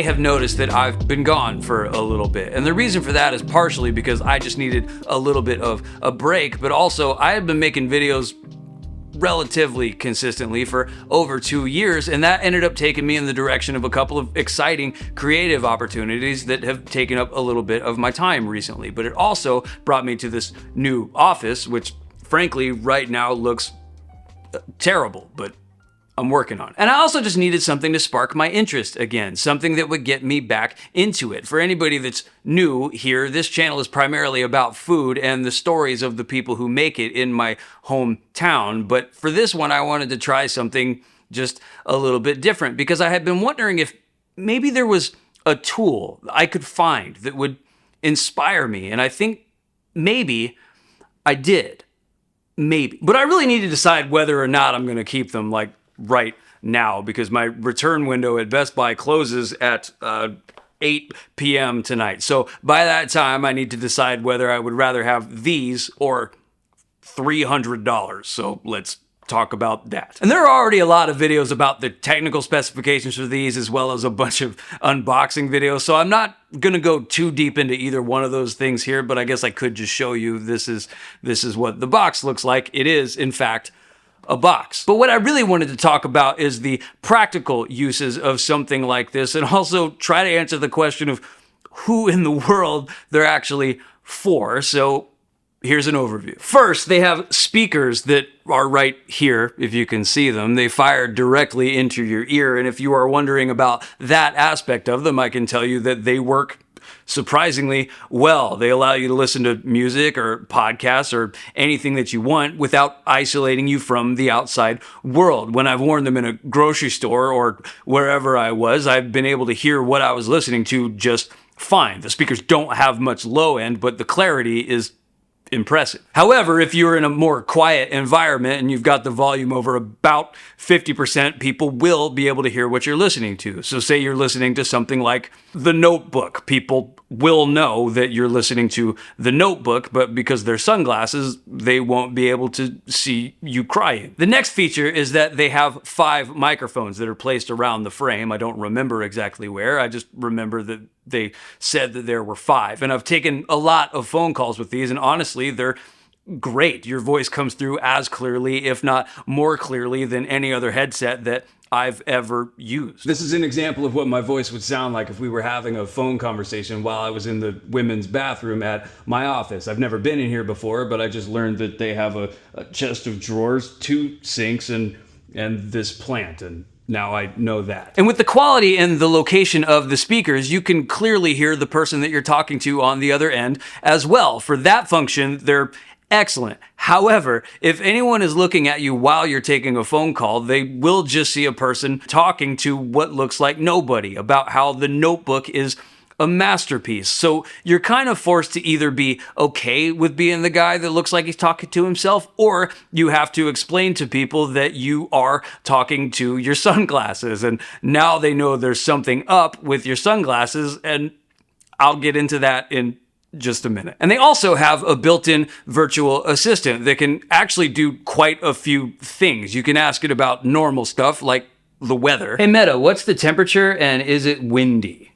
have noticed that I've been gone for a little bit. And the reason for that is partially because I just needed a little bit of a break, but also I have been making videos relatively consistently for over 2 years, and that ended up taking me in the direction of a couple of exciting creative opportunities that have taken up a little bit of my time recently. But it also brought me to this new office, which frankly right now looks terrible, but I'm working on it. And I also just needed something to spark my interest again, something that would get me back into it. For anybody that's new here, this channel is primarily about food and the stories of the people who make it in my hometown. But for this one, I wanted to try something just a little bit different because I had been wondering if maybe there was a tool I could find that would inspire me. And I think maybe I did. Maybe. But I really need to decide whether or not I'm going to keep them like right now because my return window at Best Buy closes at 8 p.m. tonight. So by that time, I need to decide whether I would rather have these or $300. So let's talk about that. And there are already a lot of videos about the technical specifications for these as well as a bunch of unboxing videos. So I'm not gonna go too deep into either one of those things here, but I guess I could just show you this is what the box looks like. It is, in fact, a box. But what I really wanted to talk about is the practical uses of something like this and also try to answer the question of who in the world they're actually for. So here's an overview. First, they have speakers that are right here, if you can see them. They fire directly into your ear, and if you are wondering about that aspect of them, I can tell you that they work surprisingly well. They allow you to listen to music or podcasts or anything that you want without isolating you from the outside world. When I've worn them in a grocery store or wherever I was, I've been able to hear what I was listening to just fine. The speakers don't have much low end, but the clarity is impressive. However, if you're in a more quiet environment and you've got the volume over about 50%, people will be able to hear what you're listening to. So say you're listening to something like The Notebook. People will know that you're listening to The Notebook, but because they're sunglasses, they won't be able to see you crying. The next feature is that they have 5 microphones that are placed around the frame. I don't remember exactly where. I just remember that they said that there were 5. And I've taken a lot of phone calls with these, and honestly, they're great. Your voice comes through as clearly, if not more clearly, than any other headset that I've ever used. This is an example of what my voice would sound like if we were having a phone conversation while I was in the women's bathroom at my office. I've never been in here before, but I just learned that they have a chest of drawers, 2 sinks, and this plant, and now I know that. And with the quality and the location of the speakers, you can clearly hear the person that you're talking to on the other end as well. For that function, they're excellent. However, if anyone is looking at you while you're taking a phone call, they will just see a person talking to what looks like nobody about how the Notebook is a masterpiece. So you're kind of forced to either be okay with being the guy that looks like he's talking to himself, or you have to explain to people that you are talking to your sunglasses. And now they know there's something up with your sunglasses, and I'll get into that in just a minute. And they also have a built-in virtual assistant that can actually do quite a few things. You can ask it about normal stuff like the weather. Hey Meta, what's the temperature and is it windy?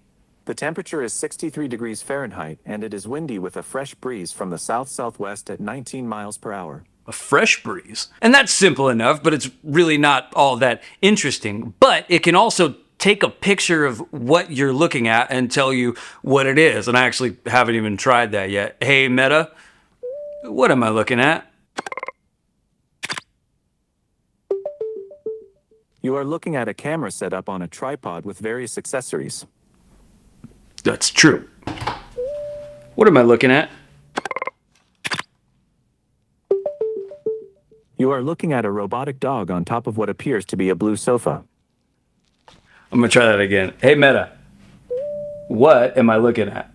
The temperature is 63 degrees Fahrenheit, and it is windy with a fresh breeze from the south-southwest at 19 miles per hour. A fresh breeze. And that's simple enough, but it's really not all that interesting. But it can also take a picture of what you're looking at and tell you what it is. And I actually haven't even tried that yet. Hey, Meta, what am I looking at? You are looking at a camera set up on a tripod with various accessories. That's true. What am I looking at? You are looking at a robotic dog on top of what appears to be a blue sofa. I'm gonna try that again. Hey Meta, what am I looking at?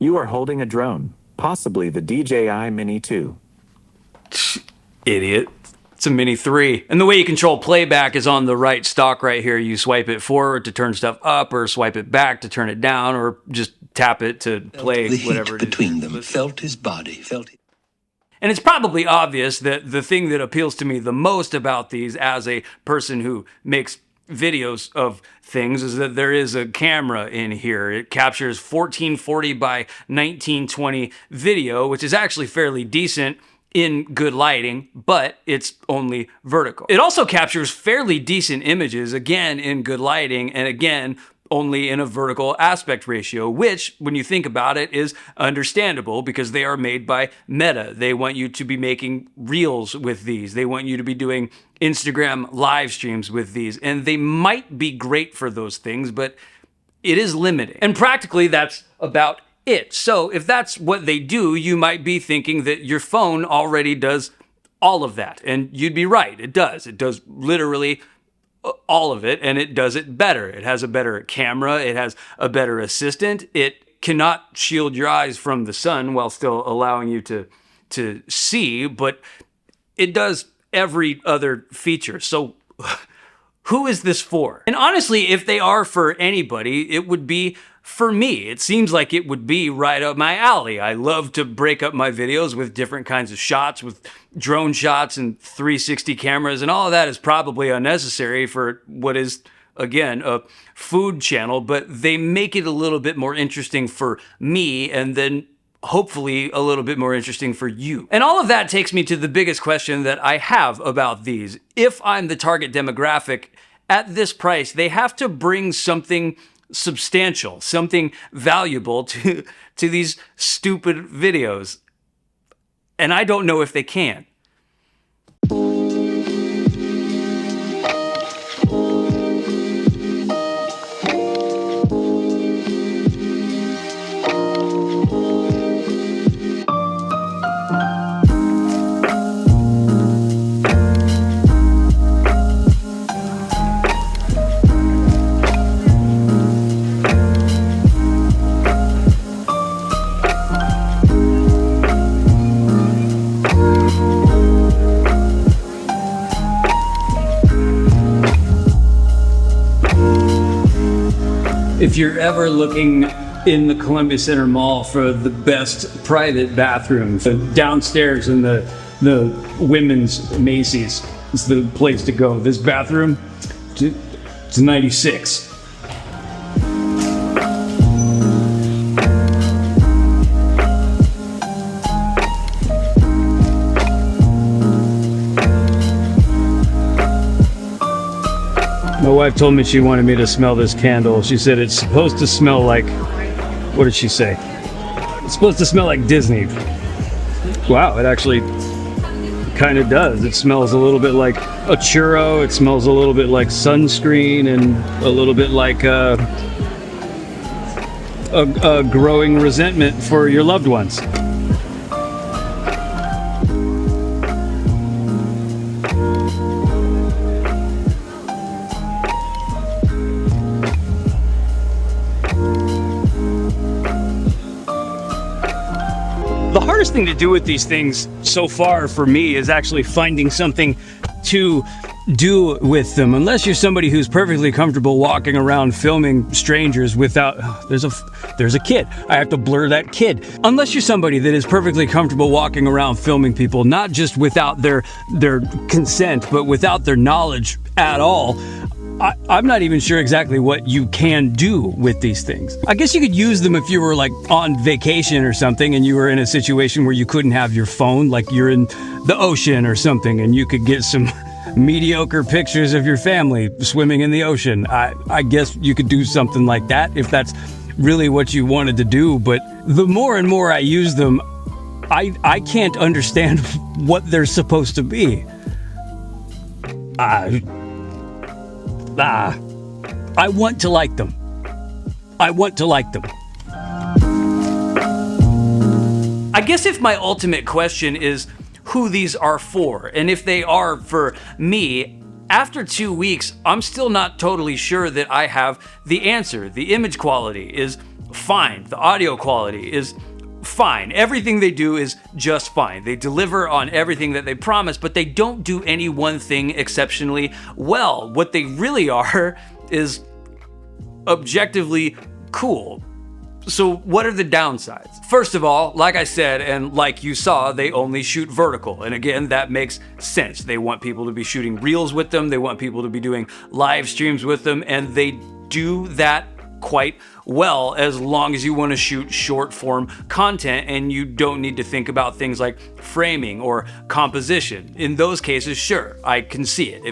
You are holding a drone, possibly the DJI Mini 2. Idiot. It's a Mini 3. And the way you control playback is on the right stalk right here. You swipe it forward to turn stuff up, or swipe it back to turn it down, or just tap it to play whatever it is. Between them, felt his body, felt it. And it's probably obvious that the thing that appeals to me the most about these as a person who makes videos of things is that there is a camera in here. It captures 1440 by 1920 video, which is actually fairly decent in good lighting, but it's only vertical. It also captures fairly decent images, again in good lighting, and again only in a vertical aspect ratio, which, when you think about it, is understandable because they are made by Meta. They want you to be making reels with these. They want you to be doing Instagram live streams with these, and they might be great for those things, but it is limiting. And practically that's about it. So if that's what they do, you might be thinking that your phone already does all of that, and you'd be right. It does. It does literally all of it, and it does it better. It has a better camera. It has a better assistant. It cannot shield your eyes from the sun while still allowing you to see, but it does every other feature. So who is this for? And honestly, if they are for anybody, it would be for me. It seems like it would be right up my alley. I love to break up my videos with different kinds of shots, with drone shots and 360 cameras, and all of that is probably unnecessary for what is, again, a food channel, but they make it a little bit more interesting for me, and then hopefully a little bit more interesting for you. And all of that takes me to the biggest question that I have about these. If I'm the target demographic at this price, they have to bring something substantial, something valuable to these stupid videos. And I don't know if they can. If you're ever looking in the Columbia Center Mall for the best private bathrooms, downstairs in the women's Macy's is the place to go. This bathroom, it's 96. My wife told me she wanted me to smell this candle. She said it's supposed to smell like, what did she say? It's supposed to smell like Disney. Wow, it actually kind of does. It smells a little bit like a churro. It smells a little bit like sunscreen, and a little bit like a growing resentment for your loved ones. The hardest thing to do with these things so far for me is actually finding something to do with them. Unless you're somebody who's perfectly comfortable walking around filming strangers without, there's a kid. I have to blur that kid. Unless you're somebody that is perfectly comfortable walking around filming people, not just without their consent, but without their knowledge at all, I'm not even sure exactly what you can do with these things. I guess you could use them if you were like on vacation or something and you were in a situation where you couldn't have your phone, like you're in the ocean or something, and you could get some mediocre pictures of your family swimming in the ocean. I guess you could do something like that if that's really what you wanted to do, but the more and more I use them, I can't understand what they're supposed to be. I want to like them. I want to like them. I guess if my ultimate question is who these are for, and if they are for me, after 2 weeks, I'm still not totally sure that I have the answer. The image quality is fine. The audio quality is fine. Everything they do is just fine. They deliver on everything that they promise, but they don't do any one thing exceptionally well. What they really are is objectively cool. So what are the downsides? First of all, like I said, and like you saw, they only shoot vertical. And again, that makes sense. They want people to be shooting reels with them. They want people to be doing live streams with them. And they do that quite well as long as you want to shoot short form content and you don't need to think about things like framing or composition. In those cases, sure, I can see it.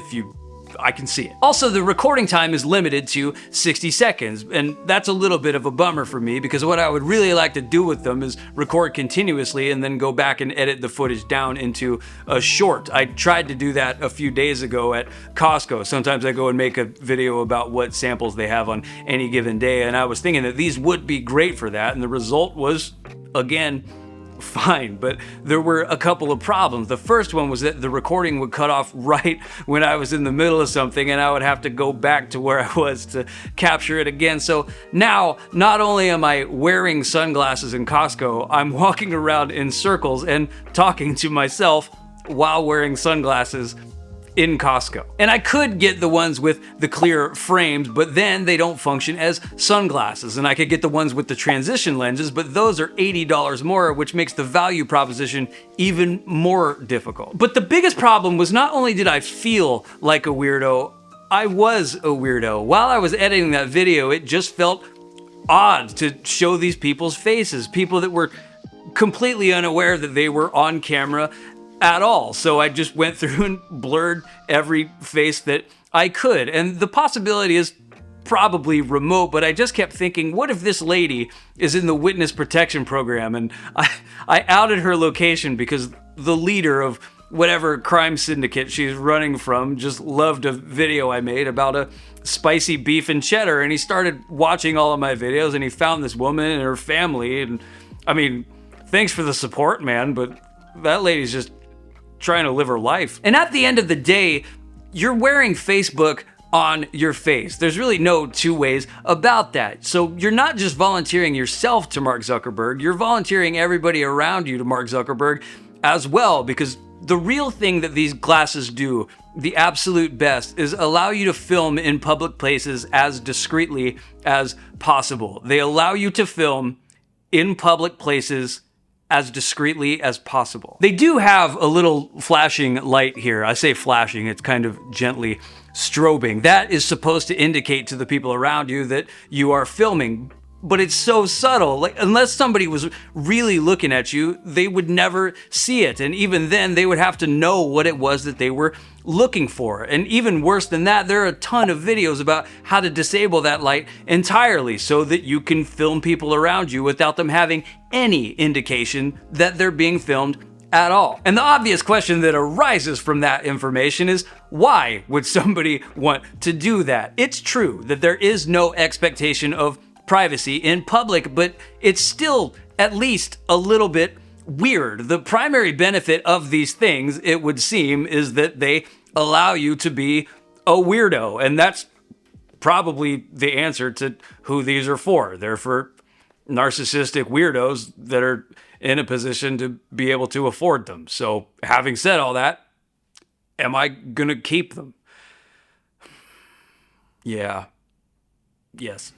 I can see it. Also, the recording time is limited to 60 seconds, and that's a little bit of a bummer for me because what I would really like to do with them is record continuously and then go back and edit the footage down into a short. I tried to do that a few days ago at Costco. Sometimes I go and make a video about what samples they have on any given day, and I was thinking that these would be great for that, and the result was, again, fine, but there were a couple of problems. The first one was that the recording would cut off right when I was in the middle of something and I would have to go back to where I was to capture it again. So now, not only am I wearing sunglasses in Costco, I'm walking around in circles and talking to myself while wearing sunglasses in Costco. And I could get the ones with the clear frames, but then they don't function as sunglasses. And I could get the ones with the transition lenses, but those are $80 more, which makes the value proposition even more difficult. But the biggest problem was not only did I feel like a weirdo, I was a weirdo. While I was editing that video, it just felt odd to show these people's faces, people that were completely unaware that they were on camera at all. So I just went through and blurred every face that I could. And the possibility is probably remote, but I just kept thinking, what if this lady is in the witness protection program? And I outed her location because the leader of whatever crime syndicate she's running from just loved a video I made about a spicy beef and cheddar. And he started watching all of my videos and he found this woman and her family. And I mean, thanks for the support, man, but that lady's just trying to live her life. And at the end of the day, you're wearing Facebook on your face. There's really no two ways about that. So you're not just volunteering yourself to Mark Zuckerberg, you're volunteering everybody around you to Mark Zuckerberg as well, because the real thing that these glasses do, the absolute best, is allow you to film in public places as discreetly as possible. They allow you to film in public places as discreetly as possible. They do have a little flashing light here. I say flashing, it's kind of gently strobing. That is supposed to indicate to the people around you that you are filming, but it's so subtle. Like, unless somebody was really looking at you, they would never see it. And even then, they would have to know what it was that they were looking for. And even worse than that, there are a ton of videos about how to disable that light entirely so that you can film people around you without them having any indication that they're being filmed at all. And the obvious question that arises from that information is, why would somebody want to do that? It's true that there is no expectation of privacy in public, but it's still at least a little bit weird. The primary benefit of these things, it would seem, is that they allow you to be a weirdo. And that's probably the answer to who these are for. They're for narcissistic weirdos that are in a position to be able to afford them. So having said all that, am I gonna keep them? Yeah. Yes.